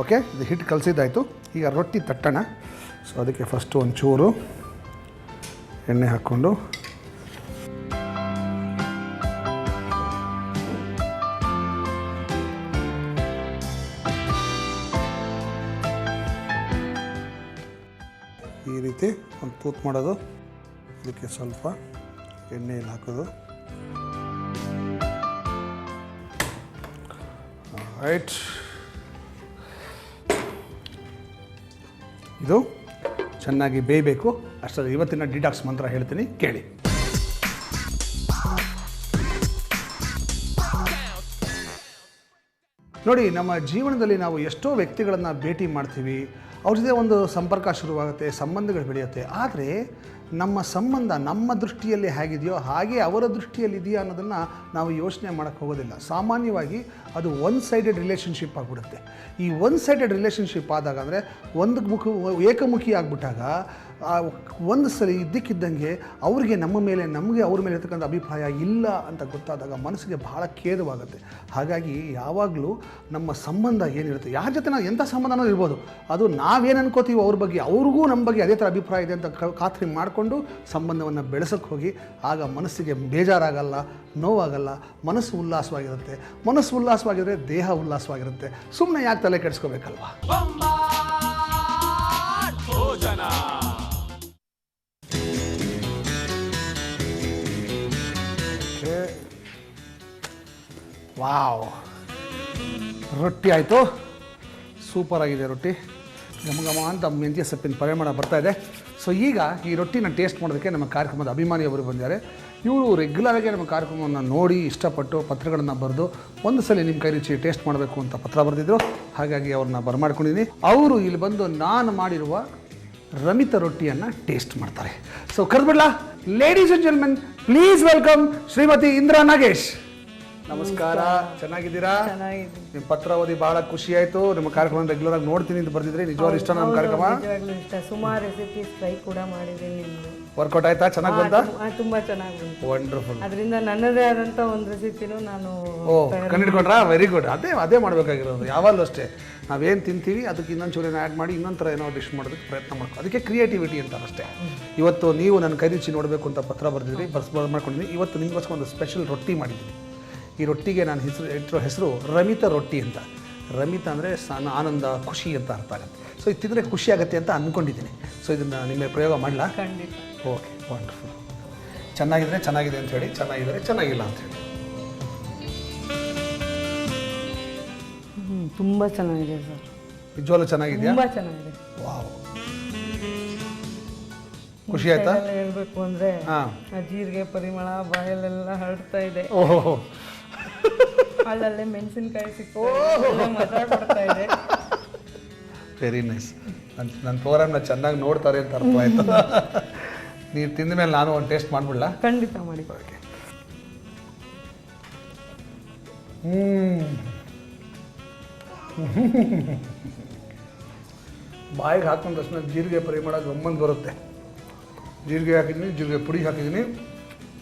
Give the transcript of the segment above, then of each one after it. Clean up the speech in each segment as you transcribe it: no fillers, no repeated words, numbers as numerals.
Okay, ಇದು ಹಿಟ್ಟು ಕಲಸಿದ್ದಾಯಿತು. ಈಗ ರೊಟ್ಟಿ ತಟ್ಟೋಣ. ಸೊ ಅದಕ್ಕೆ ಫಸ್ಟು ಒಂಚೂರು ಎಣ್ಣೆ ಹಾಕ್ಕೊಂಡು ಈ ರೀತಿ ಒಂದು ತೂತು ಮಾಡೋದು. ಇದಕ್ಕೆ ಸ್ವಲ್ಪ ಎಣ್ಣೆಯಲ್ಲಿ ಹಾಕೋದು. ರೈಟ್, ಇದು ಚೆನ್ನಾಗಿ ಬೇಯಬೇಕು. ಅಷ್ಟರಲ್ಲಿ ಇವತ್ತಿನ ಡಿಟಾಕ್ಸ್ ಮಂತ್ರ ಹೇಳ್ತೀನಿ, ಕೇಳಿ. ನೋಡಿ, ನಮ್ಮ ಜೀವನದಲ್ಲಿ ನಾವು ಎಷ್ಟೋ ವ್ಯಕ್ತಿಗಳನ್ನು ಭೇಟಿ ಮಾಡ್ತೀವಿ, ಅವ್ರ ಜೊತೆ ಒಂದು ಸಂಪರ್ಕ ಶುರುವಾಗುತ್ತೆ, ಸಂಬಂಧಗಳು ಬೆಳೆಯುತ್ತೆ. ಆದರೆ ನಮ್ಮ ಸಂಬಂಧ ನಮ್ಮ ದೃಷ್ಟಿಯಲ್ಲಿ ಹೇಗಿದೆಯೋ ಹಾಗೆ ಅವರ ದೃಷ್ಟಿಯಲ್ಲಿ ಇದೆಯಾ ಅನ್ನೋದನ್ನು ನಾವು ಯೋಚನೆ ಮಾಡೋಕ್ಕೆ ಹೋಗೋದಿಲ್ಲ. ಸಾಮಾನ್ಯವಾಗಿ ಅದು ಒನ್ ಸೈಡೆಡ್ ರಿಲೇಷನ್ಶಿಪ್ ಆಗಿಬಿಡುತ್ತೆ. ಈ ಒನ್ ಸೈಡೆಡ್ ರಿಲೇಷನ್ಶಿಪ್ ಆದಾಗ ಅಂದರೆ ಏಕಮುಖಿ ಆಗಿಬಿಟ್ಟಾಗ ಒಂದು ಸಲ ಇದ್ದಕ್ಕಿದ್ದಂಗೆ ಅವ್ರಿಗೆ ನಮ್ಮ ಮೇಲೆ, ನಮಗೆ ಅವ್ರ ಮೇಲೆ ಇರ್ತಕ್ಕಂಥ ಅಭಿಪ್ರಾಯ ಇಲ್ಲ ಅಂತ ಗೊತ್ತಾದಾಗ ಮನಸ್ಸಿಗೆ ಬಹಳ ಖೇದವಾಗುತ್ತೆ. ಹಾಗಾಗಿ ಯಾವಾಗಲೂ ನಮ್ಮ ಸಂಬಂಧ ಏನಿರುತ್ತೆ, ಯಾರ ಜೊತೆ ನಾವು ಎಂಥ ಸಂಬಂಧನೂ ಇರ್ಬೋದು, ಅದು ನಾವೇನು ಅನ್ಕೋತೀವೋ ಅವ್ರ ಬಗ್ಗೆ, ಅವ್ರಿಗೂ ನಮ್ಮ ಬಗ್ಗೆ ಅದೇ ಥರ ಅಭಿಪ್ರಾಯ ಇದೆ ಅಂತ ಖಾತ್ರಿ ಮಾಡಿಕೊಂಡು ಸಂಬಂಧವನ್ನು ಬೆಳೆಸೋಕ್ಕೆ ಹೋಗಿ. ಆಗ ಮನಸ್ಸಿಗೆ ಬೇಜಾರಾಗಲ್ಲ, ನೋವಾಗಲ್ಲ, ಮನಸ್ಸು ಉಲ್ಲಾಸವಾಗಿರುತ್ತೆ. ಮನಸ್ಸು ಉಲ್ಲಾಸವಾಗಿದ್ದರೆ ದೇಹ ಉಲ್ಲಾಸವಾಗಿರುತ್ತೆ. ಸುಮ್ಮನೆ ಯಾಕೆ ತಲೆ ಕೆಡಿಸ್ಕೋಬೇಕಲ್ವಾ? ವಾವ್, ರೊಟ್ಟಿ ಆಯಿತು. ಸೂಪರಾಗಿದೆ ರೊಟ್ಟಿ. ಘಮ ಅಂತ ಮೆಂತ್ಯ ಸೊಪ್ಪಿನ ಪರಿಮಳ ಬರ್ತಾ ಇದೆ. ಸೊ ಈಗ ಈ ರೊಟ್ಟಿನ ಟೇಸ್ಟ್ ಮಾಡೋದಕ್ಕೆ ನಮ್ಮ ಕಾರ್ಯಕ್ರಮದ ಅಭಿಮಾನಿಯವರು ಬಂದಿದ್ದಾರೆ. ಇವರು ರೆಗ್ಯುಲರಾಗಿ ನಮ್ಮ ಕಾರ್ಯಕ್ರಮವನ್ನು ನೋಡಿ ಇಷ್ಟಪಟ್ಟು ಪತ್ರಗಳನ್ನು ಬರೆದು ಒಂದು ಸಲ ನಿಮ್ಮ ಕೈ ರುಚಿ ಟೇಸ್ಟ್ ಮಾಡಬೇಕು ಅಂತ ಪತ್ರ ಬರೆದಿದ್ರು. ಹಾಗಾಗಿ ಅವ್ರನ್ನ ಬರಮಾಡ್ಕೊಂಡಿದ್ದೀನಿ. ಅವರು ಇಲ್ಲಿ ಬಂದು ನಾನು ಮಾಡಿರುವ ರಮಿತ ರೊಟ್ಟಿಯನ್ನು ಟೇಸ್ಟ್ ಮಾಡ್ತಾರೆ. ಸೊ ಕರೆದ್ಬಿಡ್ಲಾ? Ladies and gentlemen, please welcome Shrimati Indira Nagesh. ನಮಸ್ಕಾರ, ಚೆನ್ನಾಗಿದ್ದೀರಾ? ನಿಮ್ಮ ಪತ್ರ ಓದಿ ಬಹಳ ಖುಷಿ ಆಯಿತು. ನಿಮ್ಮ ಕಾರ್ಯಕ್ರಮ ರೆಗ್ಯುಲರ್ ಆಗಿ ನೋಡ್ತೀನಿ ಅಂತ ಬರ್ದಿದ್ರೆ ನಿಜವಾಗ್ಲೂ ಇಷ್ಟ ನಮ್ಮ ಕಾರ್ಯಕ್ರಮ. ಸುಮಾರು ರೆಸಿಪೀಸ್ ಟ್ರೈ ಕೂಡ ಮಾಡಿದ್ದೀನಿ. ವರ್ಕೌಟ್ ಆಯ್ತಾ? ಚೆನ್ನಾಗಿ ಬಂತಾ? ತುಂಬಾ ಚೆನ್ನಾಗಿ ಬಂತು. ವಂಡರ್ಫುಲ್. ಅದರಿಂದ ನನ್ನದೇ ಆದಂತ ಒಂದು ರೆಸಿಪಿನೂ ನಾನು ಕಂಡಿಡ್ಕೊಂಡ್ರಾ? Very good. ಅದೇ ಮಾಡಬೇಕಾಗಿರೋದು. ಯಾವಾಗಲೂ ಅಷ್ಟೇ, ನಾವೇನು ತಿಂತೀವಿ ಅದಕ್ಕೆ ಇನ್ನೊಂದು ಚೂರೇನು ಆ್ಯಡ್ ಮಾಡಿ ಇನ್ನೊಂದು ಥರ ಏನೋ ಡಿಶ್ ಮಾಡೋದಕ್ಕೆ ಪ್ರಯತ್ನ ಮಾಡ್ಕೊ. ಅದಕ್ಕೆ ಕ್ರಿಯೇಟಿವಿಟಿ ಅಂತ ಅಷ್ಟೇ. ಇವತ್ತು ನೀವು ನನ್ನ ಕೈ ರುಚಿ ನೋಡಬೇಕು ಅಂತ ಪತ್ರ ಬರೆದಿದ್ರಿ, ಮಾಡ್ಕೊಂಡಿದ್ದೀನಿ. ಇವತ್ತು ನಿಮಗೋಸ್ಕರ ಒಂದು ಸ್ಪೆಷಲ್ ರೊಟ್ಟಿ ಮಾಡಿದ್ದೀನಿ. ಈ ರೊಟ್ಟಿಗೆ ನಾನು ಹೆಸರು ರಮಿತ ರೊಟ್ಟಿ ಅಂತ. ರಮಿತ ಅಂದರೆ ಆನಂದ, ಖುಷಿ ಅಂತ ಅರ್ಥ ಆಗುತ್ತೆ. ಸೊ ಇದು ತಿಂದರೆ ಖುಷಿ ಆಗುತ್ತೆ ಅಂತ ಅಂದ್ಕೊಂಡಿದ್ದೀನಿ. ಸೊ ಇದನ್ನು ನಿಮ್ಮ ಪ್ರಯೋಗ ಮಾಡಲಾ? ಖಂಡಿತ. Okay, wonderful. ಚೆನ್ನಾಗಿದ್ರೆ ಚೆನ್ನಾಗಿದೆ ಅಂತ ಹೇಳಿ, ಚೆನ್ನಾಗಿದ್ದರೆ ಚೆನ್ನಾಗಿಲ್ಲ ಅಂತ ಹೇಳಿ. ತುಂಬ ಚೆನ್ನಾಗಿದೆ ಸರ್. ನಿಜವಾಗ್ಲೂ ಚೆನ್ನಾಗಿದೆಯಾ? ತುಂಬ ಚೆನ್ನಾಗಿದೆ. ವಾವ್, ಖುಷಿ ಆಯ್ತಾ? ಹೇಳ್ಬೇಕು ಅಂದರೆ ಜೀರಿಗೆ ಪರಿಮಳ ಬಾಯಲ್ಲೆಲ್ಲ ಹರಡ್ತಾ ಇದೆ. ಓಹೋ, ಅಲ್ಲಲ್ಲೇ ಮೆಣಸಿನ್ಕಾಯಿ ಸಿಕ್ಕು ಮಜಾ ಕೊಡ್ತಾ ಇದೆ. Very nice. ನನ್ನ ಪ್ರೋಗ್ರಾಮ್ನ ಚೆನ್ನಾಗಿ ನೋಡ್ತಾರೆ ಅಂತ ಅರ್ಥ ಆಯ್ತು. ನೀವು ತಿಂದ ಮೇಲೆ ನಾನು ಒಂದು ಟೇಸ್ಟ್ ಮಾಡಿಬಿಡ್ಲಾ? ಖಂಡಿತ ಮಾಡಿ. ಓಕೆ. ಬಾಯಿಗೆ ಹಾಕೊಂಡ ತಕ್ಷಣ ಜೀರಿಗೆ ಪರಿಮಳ ಗಮ್ಮಂದು ಬರುತ್ತೆ. ಜೀರಿಗೆ ಹಾಕಿದ್ದೀನಿ, ಜೀರಿಗೆ ಪುಡಿ ಹಾಕಿದ್ದೀನಿ,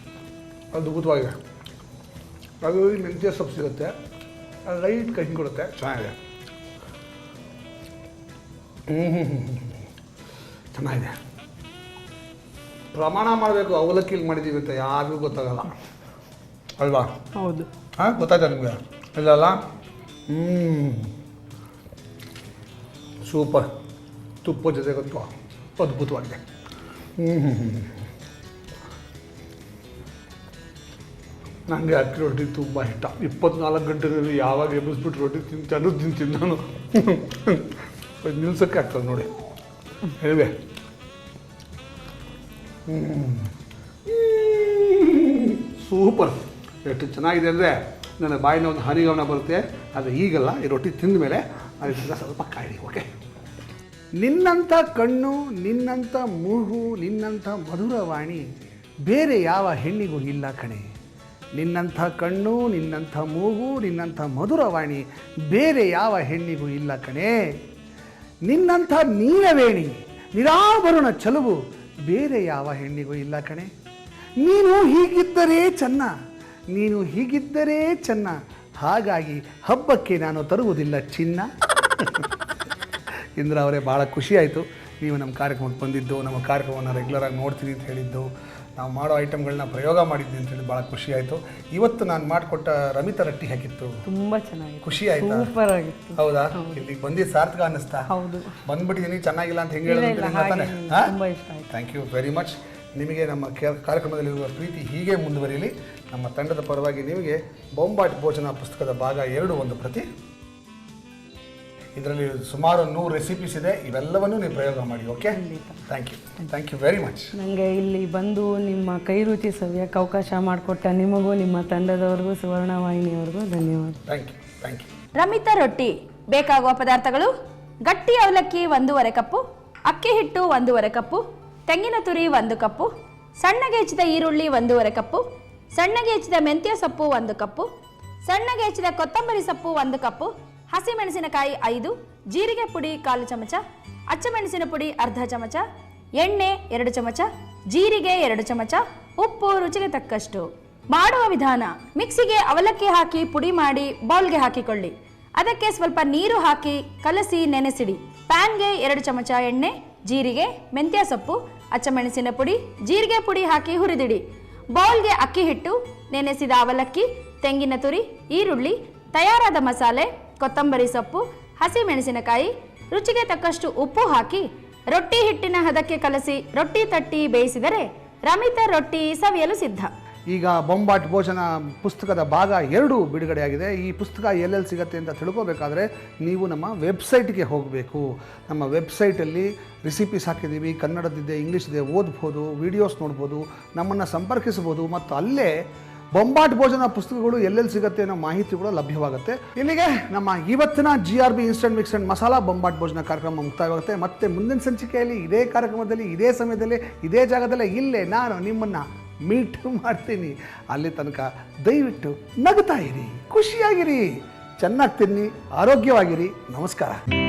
ಅದ್ಭುತವಾಗಿದೆ. ಅದು ಮೆಂತ್ಯ ಸೊಪ್ಪು ಸಿಗುತ್ತೆ, ಅದು ಲೈಟ್ ಕಹಿ ಕೊಡುತ್ತೆ, ಚೆನ್ನಾಗಿದೆ. ಚೆನ್ನಾಗಿದೆ. ಪ್ರಮಾಣ ಮಾಡಬೇಕು. ಅವಲಕ್ಕಿಲಿ ಮಾಡಿದ್ದೀವಿ ಅಂತ ಯಾರಿಗೂ ಗೊತ್ತಾಗಲ್ಲ ಅಲ್ವಾ? ಹೌದು. ಹಾಂ, ಗೊತ್ತಾಯ್ತಾ ನಿಮಗೆ? ಇಲ್ಲಲ್ಲ? ಸೂಪರ್. ತುಪ್ಪ ಜೊತೆಗಂತೂ ಅದ್ಭುತವಾಗಿದೆ. ನನಗೆ ಅಕ್ಕಿ ರೊಟ್ಟಿ ತುಂಬ ಇಷ್ಟ. 24 ಗಂಟೆನಲ್ಲಿ ಯಾವಾಗ ಎಬ್ಬಿಸ್ಬಿಟ್ಟು ರೊಟ್ಟಿ ತಿಂತೀನಿ ನಾನು. ನಿಲ್ಸೋಕ್ಕೆ ಆಗ್ತದೆ ನೋಡಿ. ಹೇಳಿವೆ ಸೂಪರ್. ಎಷ್ಟು ಚೆನ್ನಾಗಿದೆ ಅಂದರೆ ನನ್ನ ಬಾಯಿನ ಒಂದು ಹನಿಗಮನ ಬರುತ್ತೆ. ಅದು ಈಗಲ್ಲ, ಈ ರೊಟ್ಟಿ ತಿಂದ ಮೇಲೆ ಅದರಿಂದ ಸ್ವಲ್ಪ ಕಾಯಿರಿ. ಓಕೆ. ನಿನ್ನಂಥ ಕಣ್ಣು, ನಿನ್ನಂಥ ಮೂಗು, ನಿನ್ನಂಥ ಮಧುರವಾಣಿ ಬೇರೆ ಯಾವ ಹೆಣ್ಣಿಗೂ ಇಲ್ಲ ಕಣೆ. ನಿನ್ನಂಥ ಕಣ್ಣು, ನಿನ್ನಂಥ ಮೂಗು, ನಿನ್ನಂಥ ಮಧುರವಾಣಿ ಬೇರೆ ಯಾವ ಹೆಣ್ಣಿಗೂ ಇಲ್ಲ ಕಣೆ. ನಿನ್ನಂಥ ನೀಲವೇಣಿ, ನಿರಾಭರಣ ಚಲುವು ಬೇರೆ ಯಾವ ಹೆಣ್ಣಿಗೂ ಇಲ್ಲ ಕಣೆ. ನೀನು ಹೀಗಿದ್ದರೆ ಚೆನ್ನ, ನೀನು ಹೀಗಿದ್ದರೆ ಚೆನ್ನ, ಹಾಗಾಗಿ ಹಬ್ಬಕ್ಕೆ ನಾನು ತರುವುದಿಲ್ಲ ಚಿನ್ನ. ಇಂದ್ರ ಅವರೇ, ಭಾಳ ಖುಷಿ ಆಯಿತು ನೀವು ನಮ್ಮ ಕಾರ್ಯಕ್ರಮಕ್ಕೆ ಬಂದಿದ್ದು, ನಮ್ಮ ಕಾರ್ಯಕ್ರಮವನ್ನು ರೆಗ್ಯುಲರಾಗಿ ನೋಡ್ತೀನಿ ಅಂತ ಹೇಳಿದ್ದು, ನಾವು ಮಾಡೋ ಐಟಮ್ಗಳನ್ನ ಪ್ರಯೋಗ ಮಾಡಿದ್ವಿ ಅಂತ ಹೇಳಿ ಭಾಳ ಖುಷಿ ಆಯಿತು. ಇವತ್ತು ನಾನು ಮಾಡಿಕೊಟ್ಟ ರಮಿತಾ ರೊಟ್ಟಿ ಹಾಕಿತ್ತು, ತುಂಬ ಚೆನ್ನಾಗಿತ್ತು, ಖುಷಿ ಆಯ್ತಾ? ಸೂಪರ್ ಆಗಿತ್ತು. ಹೌದಾ? ಇಲ್ಲಿಗೆ ಬಂದಿದ್ದು ಸಾರ್ಥಕ ಅನ್ನಿಸ್ತಾ? ಹೌದು. ಬಂದ್ಬಿಟ್ಟಿದ್ದೀನಿ, ಚೆನ್ನಾಗಿಲ್ಲ ಅಂತ ಹೆಂಗೆ ಹೇಳೋದು ತಾನೆ? ತುಂಬ ಇಷ್ಟ ಆಯಿತು. Thank you very much. ನಿಮಗೆ ನಮ್ಮ ಕಾರ್ಯಕ್ರಮದಲ್ಲಿರುವ ಪ್ರೀತಿ ಹೀಗೆ ಮುಂದುವರಿಯಲಿ. ನಮ್ಮ ತಂಡದ ಪರವಾಗಿ ನಿಮಗೆ ಬೊಂಬಾಟ್ ಭೋಜನ ಪುಸ್ತಕದ ಭಾಗ 2 ಒಂದು ಪ್ರತಿ. ಇದರಲ್ಲಿ ಸುಮಾರು 100 ರೆಸಿಪೀಸ್ ಇದೆ, ಇವೆಲ್ಲವನ್ನೂ ನೀವು ಪ್ರಯೋಗ ಮಾಡಿ. Okay, thank you very much. ನನಗೆ ಇಲ್ಲಿ ಬಂದು ನಿಮ್ಮ ಕೈ ರುಚಿ ಸವಿಯಕ್ಕೆ ಅವಕಾಶ ಮಾಡಿಕೊಟ್ಟ ನಿಮಗೂ, ನಿಮ್ಮ ತಂಡದವ್ರಿಗೂ, ಸುವರ್ಣ ವಾಹಿನಿಯವ್ರಿಗೂ ಧನ್ಯವಾದ. Thank you. ರಮಿತಾ ರೊಟ್ಟಿ ಬೇಕಾಗುವ ಪದಾರ್ಥಗಳು: ಗಟ್ಟಿ ಅವಲಕ್ಕಿ 1.5 ಕಪ್ಪು, ಅಕ್ಕಿ ಹಿಟ್ಟು 1.5 ಕಪ್ಪು, ತೆಂಗಿನ ತುರಿ 1 ಕಪ್ಪು, ಸಣ್ಣಗೆ ಹೆಚ್ಚಿದ ಈರುಳ್ಳಿ 1.5 ಕಪ್ಪು, ಸಣ್ಣಗೆ ಹೆಚ್ಚಿದ ಮೆಂತ್ಯ ಸೊಪ್ಪು 1 ಕಪ್ಪು, ಸಣ್ಣಗೆ ಹೆಚ್ಚಿದ ಕೊತ್ತಂಬರಿ ಸೊಪ್ಪು 1 ಕಪ್ಪು, ಹಸಿಮೆಣಸಿನಕಾಯಿ 5, ಜೀರಿಗೆ ಪುಡಿ 1/4 ಚಮಚ, ಅಚ್ಚಮೆಣಸಿನ ಪುಡಿ 1/2 ಚಮಚ, ಎಣ್ಣೆ 2 ಚಮಚ, ಜೀರಿಗೆ 2 ಚಮಚ, ಉಪ್ಪು ರುಚಿಗೆ ತಕ್ಕಷ್ಟು. ಮಾಡುವ ವಿಧಾನ: ಮಿಕ್ಸಿಗೆ ಅವಲಕ್ಕಿ ಹಾಕಿ ಪುಡಿ ಮಾಡಿ ಬೌಲ್ಗೆ ಹಾಕಿಕೊಳ್ಳಿ. ಅದಕ್ಕೆ ಸ್ವಲ್ಪ ನೀರು ಹಾಕಿ ಕಲಸಿ ನೆನೆಸಿಡಿ. ಪ್ಯಾನ್ಗೆ 2 ಚಮಚ ಎಣ್ಣೆ, ಜೀರಿಗೆ, ಮೆಂತ್ಯ ಸೊಪ್ಪು, ಅಚ್ಚಮೆಣಸಿನ ಪುಡಿ, ಜೀರಿಗೆ ಪುಡಿ ಹಾಕಿ ಹುರಿದಿಡಿ. ಬೌಲ್ಗೆ ಅಕ್ಕಿ ಹಿಟ್ಟು, ನೆನೆಸಿದ ಅವಲಕ್ಕಿ, ತೆಂಗಿನ ತುರಿ, ಈರುಳ್ಳಿ, ತಯಾರಾದ ಮಸಾಲೆ, ಕೊತ್ತಂಬರಿ ಸೊಪ್ಪು, ಹಸಿಮೆಣಸಿನಕಾಯಿ, ರುಚಿಗೆ ತಕ್ಕಷ್ಟು ಉಪ್ಪು ಹಾಕಿ ರೊಟ್ಟಿ ಹಿಟ್ಟಿನ ಹದಕ್ಕೆ ಕಲಸಿ ರೊಟ್ಟಿ ತಟ್ಟಿ ಬೇಯಿಸಿದರೆ ರಮಿತಾ ರೊಟ್ಟಿ ಸವಿಯಲು ಸಿದ್ಧ. ಈಗ ಬೊಂಬಾಟ್ ಭೋಜನ ಪುಸ್ತಕದ ಭಾಗ 2 ಬಿಡುಗಡೆಯಾಗಿದೆ. ಈ ಪುಸ್ತಕ ಎಲ್ಲೆಲ್ಲಿ ಸಿಗುತ್ತೆ ಅಂತ ತಿಳ್ಕೋಬೇಕಾದ್ರೆ ನೀವು ನಮ್ಮ ವೆಬ್ಸೈಟ್ಗೆ ಹೋಗಬೇಕು. ನಮ್ಮ ವೆಬ್ಸೈಟಲ್ಲಿ ರೆಸಿಪೀಸ್ ಹಾಕಿದ್ದೀವಿ, ಕನ್ನಡದಿದೆ, ಇಂಗ್ಲೀಷ್ ಇದೆ, ಓದ್ಬೋದು, ವೀಡಿಯೋಸ್ ನೋಡ್ಬೋದು, ನಮ್ಮನ್ನು ಸಂಪರ್ಕಿಸ್ಬೋದು. ಮತ್ತು ಅಲ್ಲೇ ಬೊಂಬಾಟ್ ಭೋಜನ ಪುಸ್ತಕಗಳು ಎಲ್ಲೆಲ್ಲಿ ಸಿಗುತ್ತೆ ಅನ್ನೋ ಮಾಹಿತಿ ಕೂಡ ಲಭ್ಯವಾಗುತ್ತೆ. ಇಲ್ಲಿಗೆ ನಮ್ಮ ಇವತ್ತಿನ GRB instant mix and masala ಬೊಂಬಾಟ್ ಭೋಜನ ಕಾರ್ಯಕ್ರಮ ಮುಕ್ತಾಯವಾಗುತ್ತೆ. ಮತ್ತೆ ಮುಂದಿನ ಸಂಚಿಕೆಯಲ್ಲಿ ಇದೇ ಕಾರ್ಯಕ್ರಮದಲ್ಲಿ, ಇದೇ ಸಮಯದಲ್ಲಿ, ಇದೇ ಜಾಗದಲ್ಲೇ ಇಲ್ಲೇ ನಾನು ನಿಮ್ಮನ್ನು ಮೀಟ್ ಮಾಡ್ತೀನಿ. ಅಲ್ಲಿ ತನಕ ದಯವಿಟ್ಟು ನಗ್ತಾ ಇರಿ, ಖುಷಿಯಾಗಿರಿ, ಚೆನ್ನಾಗಿ ತಿನ್ನಿ, ಆರೋಗ್ಯವಾಗಿರಿ. ನಮಸ್ಕಾರ.